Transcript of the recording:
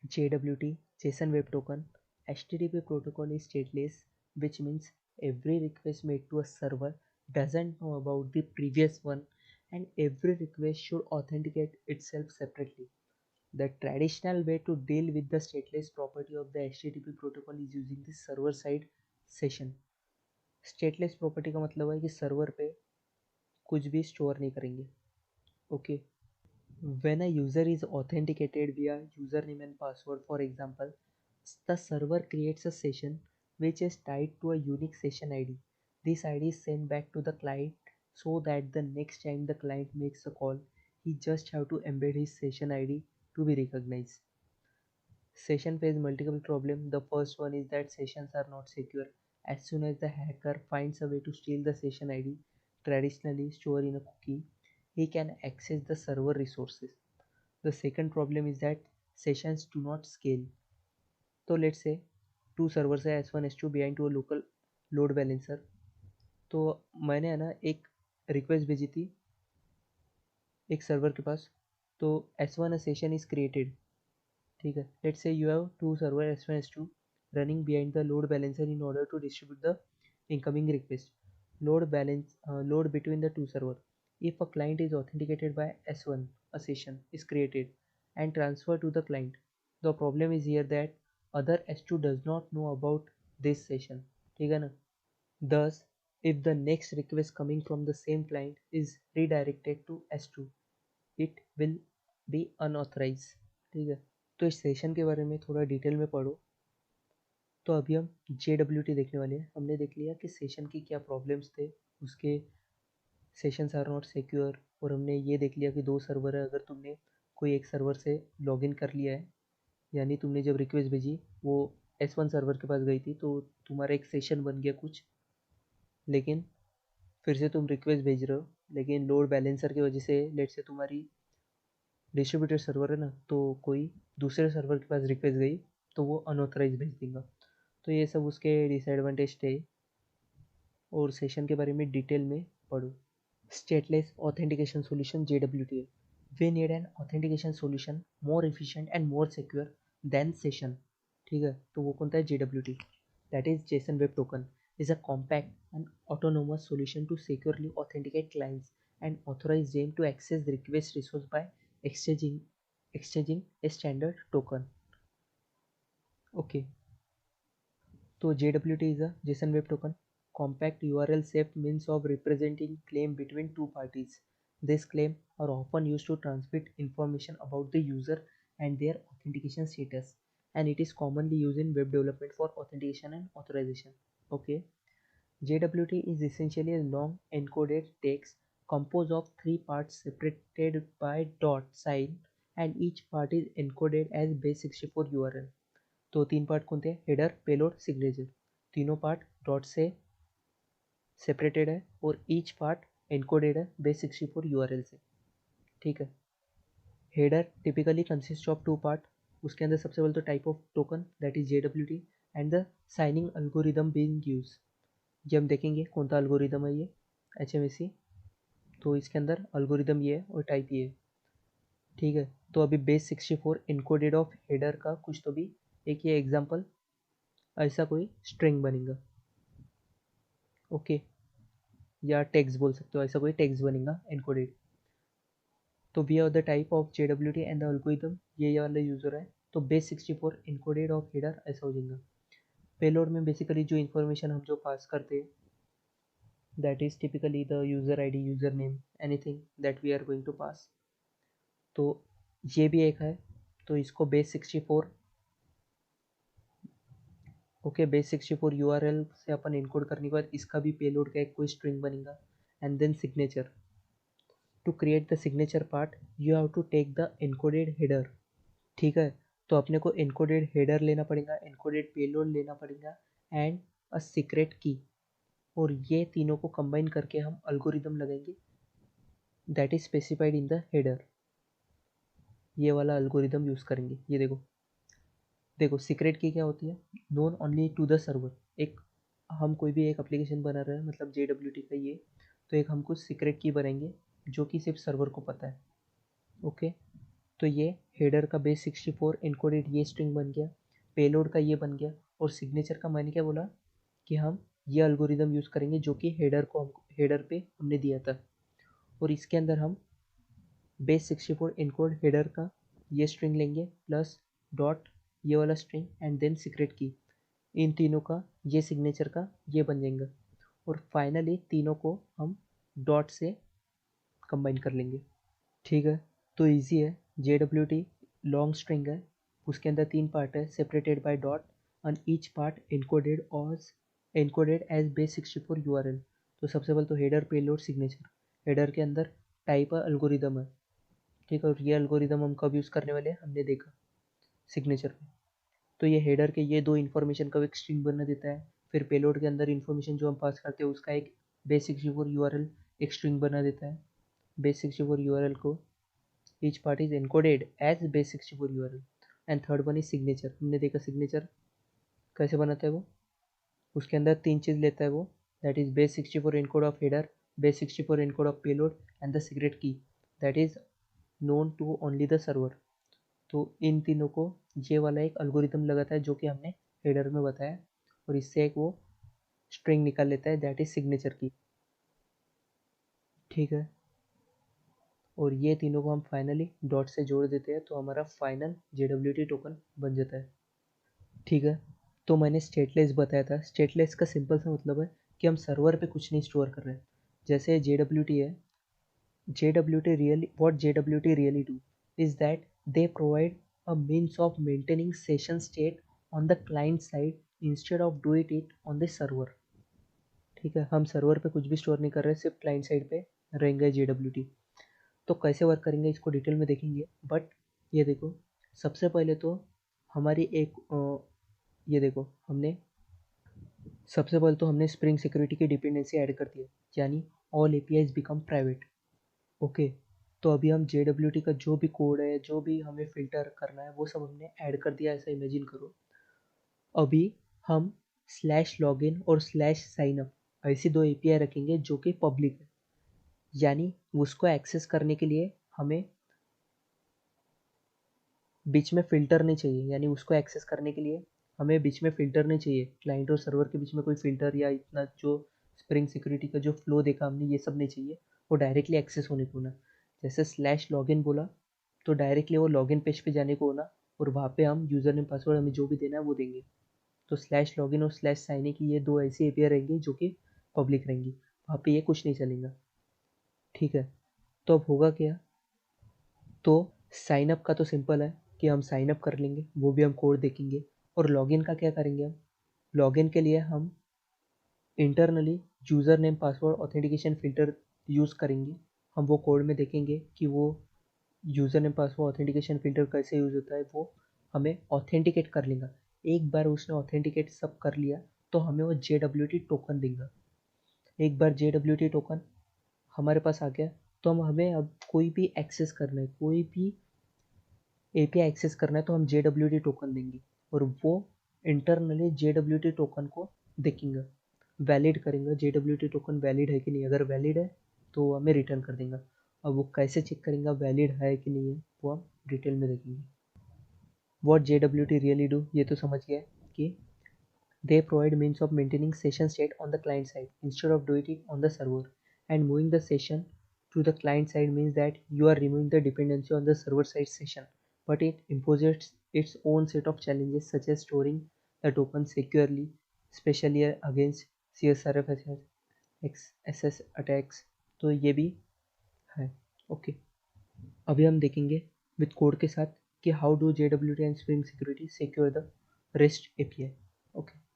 JWT, JSON Web Token. HTTP protocol is stateless, which means every request made to a server doesn't know about the previous one, and every request should authenticate itself separately. The traditional way to deal with the stateless property of the HTTP protocol is using the server side session. Stateless property का मतलब है कि server पे कुछ भी store नहीं करेंगे. Okay. When a user is authenticated via username and password, for example, the server creates a session which is tied to a unique session ID. This ID is sent back to the client so that the next time the client makes a call, he just have to embed his session ID to be recognized. Session face multiple problems. The first one is that sessions are not secure. As soon as the hacker finds a way to steal the session ID, traditionally stored in a cookie, he can access the server resources. The second problem is that sessions do not scale. So let's say two servers है S1 S2 behind to a local load balancer. तो मैंने है ना एक request भेजी थी एक server के पास. तो S1 session is created. ठीक है. Let's say you have two server S1 S2 running behind the load balancer in order to distribute the incoming request. Load between the two server. If a client is authenticated by S1, a session is created and transferred to the client. The problem is here that other S2 does not know about this session. ठीक है ना. Thus, if the next request coming from the same client is redirected to S2, it will be unauthorized. ठीक है. तो इस session के बारे में थोड़ा डिटेल में पढ़ो. तो अभी हम JWT देखने वाले हैं. हमने देख लिया कि सेशन की क्या प्रॉब्लम्स थे, उसके सेशंस आर नॉट सिक्योर, और हमने ये देख लिया कि दो सर्वर है. अगर तुमने कोई एक सर्वर से लॉगिन कर लिया है, यानी तुमने जब रिक्वेस्ट भेजी वो S1 सर्वर के पास गई थी, तो तुम्हारा एक सेशन बन गया कुछ, लेकिन फिर से तुम रिक्वेस्ट भेज रहे हो, लेकिन लोड बैलेंसर की वजह से लेट से तुम्हारी डिस्ट्रीब्यूटेड सर्वर है ना, तो कोई दूसरे सर्वर के पास रिक्वेस्ट गई तो वो अनऑथराइज भेज देगा. तो ये सब उसके डिसएडवांटेज थे, और सेशन के बारे में डिटेल में पढ़ो. Stateless authentication solution JWT. We need an authentication solution more efficient and more secure than session. ठीक है. तो वो कौन सा है? JWT. That is JSON web token is a compact and autonomous solution to securely authenticate clients and authorize them to access the request resource by exchanging a standard token. Okay. So JWT is a JSON Web Token, compact URL safe means of representing claim between two parties. These claims are often used to transmit information about the user and their authentication status, and it is commonly used in web development for authentication and authorization. Okay. JWT is essentially a long encoded text composed of three parts separated by dot sign, and each part is encoded as base64 URL. तो तीन part कौन थे? Header, payload, signature. तीनों part dot से separated है और each part encoded है base64 URL से. ठीक है. Header typically consist of two part. उसके अंदर सबसे पहले तो type of token that is JWT and the signing algorithm being use. ये हम देखेंगे कौन सा अल्गोरिदम है ये, HMSC. तो इसके अंदर अल्गोरिदम ये है और टाइप ये है. ठीक है. तो अभी base64 इनकोडेड ऑफ हेडर का कुछ तो भी एक ये एग्जांपल, ऐसा कोई स्ट्रिंग बनेगा. ओके. या टेक्स्ट बोल सकते हो, ऐसा कोई टेक्स्ट बनेगा एनकोडेड. तो we are the type of JWT and the algorithm, ये वाला यूजर है. तो base64 इनकोडेड ऑफ हेडर ऐसा हो जाएगा. पेलोड में बेसिकली जो इन्फॉर्मेशन हम जो पास करते हैं that is typically the user ID, user name, anything that we are going to pass. तो ये भी एक है. तो इसको base64 ओके base64 URL से अपन इनकोड करने के बाद इसका भी पेलोड का एक कोई स्ट्रिंग बनेगा. And then signature. To create the signature part you have to take the encoded header. ठीक है. तो अपने को एनकोडेड हेडर लेना पड़ेगा, एनकोडेड पेलोड लेना पड़ेगा एंड अ सीक्रेट की, और ये तीनों को कंबाइन करके हम अल्गोरिदम लगाएंगे that is specified in the header. ये वाला अल्गोरिदम यूज करेंगे. ये देखो देखो सीक्रेट की क्या होती है? Known only to the server. एक हम कोई भी एक एप्लीकेशन बना रहे हैं, मतलब JWT का ये, तो एक हम कुछ सीक्रेट की बनाएंगे जो कि सिर्फ सर्वर को पता है. ओके. तो ये हेडर का बेस 64 इनकोडेड ये स्ट्रिंग बन गया, पेलोड का ये बन गया, और सिग्नेचर का मैंने क्या बोला कि हम ये अल्गोरिदम यूज़ करेंगे जो कि हेडर पे हमने दिया था, और इसके अंदर हम बेस 64 इनकोड हेडर का ये स्ट्रिंग लेंगे प्लस डॉट ये वाला स्ट्रिंग एंड देन सीक्रेट की, इन तीनों का ये सिग्नेचर का ये बन जाएगा, और फाइनली तीनों को हम डॉट से कंबाइन कर लेंगे। ठीक है, तो इजी है। JWT लॉन्ग स्ट्रिंग है, उसके अंदर 3 पार्ट है separated by dot and each part encoded as base 64 URL। तो सबसे पहले तो हेडर पेलोड सिग्नेचर, हेडर के अंदर टाइप एल्गोरिदम है, ठीक है, और ये एल्गोरिदम हम कब यूज़ करने वाले हैं हमने देखा सिग्नेचर में। तो ये हेडर के ये दो इन्फॉर्मेशन का एक स्ट्रिंग बना देता है, फिर पेलोड के अंदर इन्फॉर्मेशन जो हम पास करते हैं उसका एक बेस 64 URL एक स्ट्रिंग बना देता है। बेस 64 URL को each part is encoded as base 64 URL and third one is signature। हमने देखा सिग्नेचर कैसे बनाता है वो, उसके अंदर 3 चीज़ लेता है वो, that is base 64 encode of header, base 64 encode of payload and the secret key that is known to only the server. तो इन तीनों को ये वाला एक अल्गोरिदम लगाता है जो कि हमने हेडर में बताया, और इससे एक वो स्ट्रिंग निकाल लेता है दैट इज सिग्नेचर की। ठीक है, और ये तीनों को हम फाइनली डॉट से जोड़ देते हैं तो हमारा फाइनल JWT टोकन बन जाता है। ठीक है, तो मैंने स्टेटलेस बताया था, स्टेटलेस का सिंपल सा मतलब है कि हम सर्वर पे कुछ नहीं स्टोर कर रहे हैं। जैसे JWT है, what JWT really do is that they provide a means of maintaining session state on the client side instead of doing it on the server। ठीक है, हम सर्वर पे कुछ भी स्टोर नहीं कर रहे, सिर्फ क्लाइंट साइड पे रहेंगे JWT। तो कैसे वर्क करेंगे इसको डिटेल में देखेंगे, बट ये देखो सबसे पहले तो हमारी ये देखो हमने स्प्रिंग सिक्योरिटी की डिपेंडेंसी ऐड कर दी है, यानी all APIs become private. Okay, तो अभी हम JWT का जो भी कोड है, जो भी हमें फिल्टर करना है वो सब हमने ऐड कर दिया, ऐसा इमेजिन करो। अभी हम /login और /signup ऐसी 2 API रखेंगे जो कि पब्लिक है, यानी उसको एक्सेस करने के लिए हमें बीच में फ़िल्टर नहीं चाहिए, यानी उसको एक्सेस करने के लिए हमें बीच में फ़िल्टर नहीं चाहिए, क्लाइंट और सर्वर के बीच में कोई फ़िल्टर या इतना जो स्प्रिंग सिक्योरिटी का जो फ्लो देखा हमने ये सब नहीं चाहिए, वो डायरेक्टली एक्सेस होने को ना। जैसे /login बोला तो डायरेक्टली वो लॉगिन पेज पे जाने को होना, और वहाँ पे हम यूज़र नेम पासवर्ड हमें जो भी देना है वो देंगे। तो /login और /sign की ये 2 ऐसी API रहेंगी जो कि पब्लिक रहेंगी, वहाँ पे ये कुछ नहीं चलेगा। ठीक है, तो अब होगा क्या, तो साइन अप का तो सिंपल है कि हम साइन अप कर लेंगे, वो भी हम कोड देखेंगे। और लॉगिन का क्या करेंगे, हम लॉगिन के लिए हम internally user name password authentication filter use करेंगे। हम वो कोड में देखेंगे कि वो user name password authentication filter कैसे यूज़ होता है, वो हमें ऑथेंटिकेट कर लेगा। एक बार उसने ऑथेंटिकेट सब कर लिया तो हमें वो JWT टोकन देगा। एक बार JWT टोकन हमारे पास आ गया तो हमें अब कोई भी एक्सेस करना है, कोई भी API एक्सेस करना है तो हम JWT टोकन देंगे, और वो इंटरनली JWT टोकन को देखेंगे, वैलिड करेंगे JWT टोकन वैलिड है कि नहीं। अगर वैलिड है तो हमें रिटर्न कर देंगे। अब वो कैसे चेक करेंगे वैलिड है कि नहीं है, वो हम डिटेल में देखेंगे। व्हाट JWT रियली डू, ये तो समझ गया कि they provide means of maintaining session state on the client side instead of doing it on the server, and moving the session to the client side means that you are removing the dependency on the server side session, but it imposes its own set of challenges such as storing the token securely, especially against CSRF XSS attacks। तो ये भी है। Okay, अभी हम देखेंगे with code के साथ कि how do JWT and spring security secure the REST API। Okay,